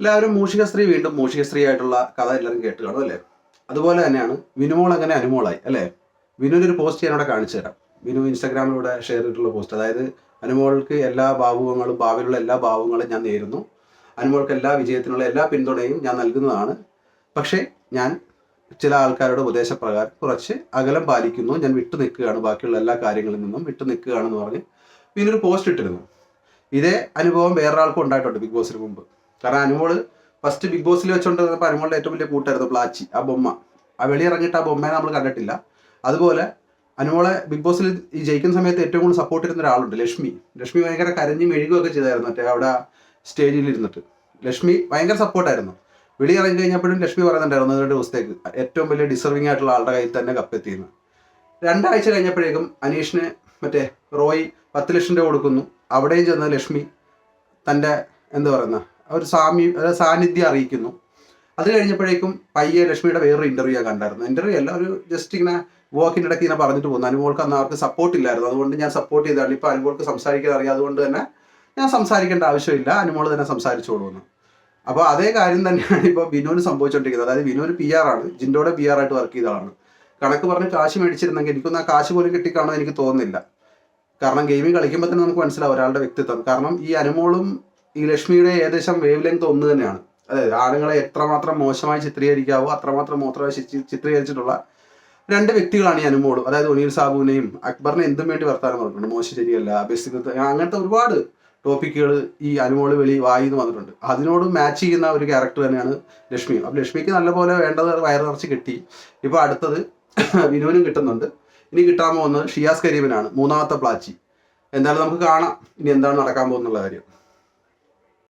എല്ലാവരും മൂഷിക സ്ത്രീ വീണ്ടും മൂഷിക സ്ത്രീ ആയിട്ടുള്ള കഥ എല്ലാവരും കേട്ട് കാണും അല്ലേ? അതുപോലെ തന്നെയാണ് വിനുമോൾ അങ്ങനെ അനുമോളായി അല്ലേ? വിനുവിൻ്റെ ഒരു പോസ്റ്റ് ഞാൻ അവിടെ കാണിച്ചു തരാം. വിനു ഇൻസ്റ്റാഗ്രാമിലൂടെ ഷെയർ ചെയ്തിട്ടുള്ള പോസ്റ്റ്. അതായത് അനുമോൾക്ക് എല്ലാ ഭാവുകങ്ങളും, ഭാവിയിലുള്ള എല്ലാ ഭാവുകളും ഞാൻ നേരുന്നു. അനുമോൾക്ക് എല്ലാ വിജയത്തിനുള്ള എല്ലാ പിന്തുണയും ഞാൻ നൽകുന്നതാണ്. പക്ഷേ ഞാൻ ചില ആൾക്കാരുടെ ഉപദേശപ്രകാരം കുറച്ച് അകലം പാലിക്കുന്നു. ഞാൻ വിട്ടു നിൽക്കുകയാണ്, ബാക്കിയുള്ള എല്ലാ കാര്യങ്ങളിൽ നിന്നും വിട്ടു നിൽക്കുകയാണെന്ന് പറഞ്ഞ് വിനു ഒരു പോസ്റ്റ് ഇട്ടിരുന്നു. ഇതേ അനുഭവം വേറൊരാൾക്കും ഉണ്ടായിട്ടുണ്ട് ബിഗ് ബോസിന് മുമ്പ്. കാരണം അനുമോള് ഫസ്റ്റ് ബിഗ് ബോസിൽ വെച്ചുകൊണ്ടിരുന്നപ്പോൾ അനുമോളുടെ ഏറ്റവും വലിയ കൂട്ടായിരുന്നു പ്ലാച്ചി, ആ ബൊമ്മ. ആ വെളിയിറങ്ങിയിട്ട് ആ ബൊമ്മയെ നമ്മൾ കണ്ടിട്ടില്ല. അതുപോലെ അനുമോളെ ബിഗ് ബോസിൽ ഈ ജയിക്കുന്ന സമയത്ത് ഏറ്റവും കൂടുതൽ സപ്പോർട്ട് ചെയ്യുന്ന ഒരാളുണ്ട്, ലക്ഷ്മി. ലക്ഷ്മി ഭയങ്കര കരഞ്ഞ് മെഴുകുകയൊക്കെ ചെയ്തായിരുന്നു മറ്റേ അവിടെ സ്റ്റേജിൽ ഇരുന്നിട്ട്. ലക്ഷ്മി ഭയങ്കര സപ്പോർട്ടായിരുന്നു. വെളിയിറങ്ങി കഴിഞ്ഞപ്പോഴും ലക്ഷ്മി പറയുന്നുണ്ടായിരുന്നു 2 ദിവസത്തേക്ക് ഏറ്റവും വലിയ ഡിസർവിങ് ആയിട്ടുള്ള ആളുടെ കയ്യിൽ തന്നെ കപ്പെത്തിയെന്ന്. 2 ആഴ്ച കഴിഞ്ഞപ്പോഴേക്കും അനീഷിന് മറ്റേ റോയ് 10 ലക്ഷം രൂപ കൊടുക്കുന്നു. അവിടെയും ചെന്ന് ലക്ഷ്മി തൻ്റെ എന്താ പറയുന്ന ഒരു സാന്നിധ്യം അറിയിക്കുന്നു. അത് കഴിഞ്ഞപ്പോഴേക്കും പയ്യെ ലക്ഷ്മിയുടെ വേറൊരു ഇൻ്റർവ്യൂ ഞാൻ കണ്ടായിരുന്നു. ഇൻ്റർവ്യൂ അല്ല, ഒരു ജസ്റ്റ് ഇങ്ങനെ വോക്കിൻ്റെ ഇടയ്ക്ക് ഇങ്ങനെ പറഞ്ഞിട്ട് പോകുന്നു. അനുമോൾക്ക് അന്ന് അവർക്ക് സപ്പോർട്ട് ഇല്ലായിരുന്നു, അതുകൊണ്ട് ഞാൻ സപ്പോർട്ട് ചെയ്തതാണ്. ഇപ്പോൾ അനുമോൾക്ക് സംസാരിക്കാൻ അറിയാം, അതുകൊണ്ട് തന്നെ ഞാൻ സംസാരിക്കേണ്ട ആവശ്യമില്ല, അനുമോൾ തന്നെ സംസാരിച്ചോളൂന്ന്. അപ്പോൾ അതേ കാര്യം തന്നെയാണ് ഇപ്പോൾ ബിനുവിന് സംഭവിച്ചുകൊണ്ടിരിക്കുന്നത്. അതായത് ബിനുവിന് PR ആണ്, ജിൻഡോയുടെ PR ആയിട്ട് വർക്ക് ചെയ്ത ആളാണ്. കണക്ക് പറഞ്ഞ് കാശ് മേടിച്ചിരുന്നെങ്കിൽ എനിക്കൊന്നും ആ കാശ് പോലും കിട്ടിക്കാണെന്ന് എനിക്ക് തോന്നുന്നില്ല. കാരണം ഗെയിമിംഗ് കളിക്കുമ്പോൾ തന്നെ നമുക്ക് മനസ്സിലാവും ഒരാളുടെ വ്യക്തിത്വം. കാരണം ഈ അനുമോളും ഈ ലക്ഷ്മിയുടെ ഏകദേശം വേവ് ലെങ്ത് ഒന്ന് തന്നെയാണ്. അതായത് ആണുങ്ങളെ എത്രമാത്രം മോശമായി ചിത്രീകരിക്കാവോ അത്രമാത്രം മോശമായി ചിത്രീകരിച്ചിട്ടുള്ള 2 വ്യക്തികളാണ് ഈ അനുമോളും. അതായത് ഒനീൽ സാബുവിനെയും അക്ബറിനെ എന്തും വേണ്ടി വർത്താനം പറഞ്ഞിട്ടുണ്ട്. മോശം ശരിയല്ല, ബെസ്റ്റ്, അങ്ങനത്തെ ഒരുപാട് ടോപ്പിക്കുകൾ ഈ അനുമോള് വായിന്ന് വന്നിട്ടുണ്ട്. അതിനോട് മാച്ച് ചെയ്യുന്ന ഒരു ക്യാരക്ടർ തന്നെയാണ് ലക്ഷ്മി. അപ്പോൾ ലക്ഷ്മിക്ക് നല്ലപോലെ വേണ്ടത് വയറ് നിറച്ച് കിട്ടി. ഇപ്പോൾ അടുത്തത് വിനുവിനും കിട്ടുന്നുണ്ട്. ഇനി കിട്ടാൻ പോകുന്നത് ഷിയാസ് കരീമിനാണ്, 3ാമത്തെ പ്ലാച്ചി. എന്തായാലും നമുക്ക് കാണാം ഇനി എന്താണ് നടക്കാൻ പോകുന്നുള്ള കാര്യം.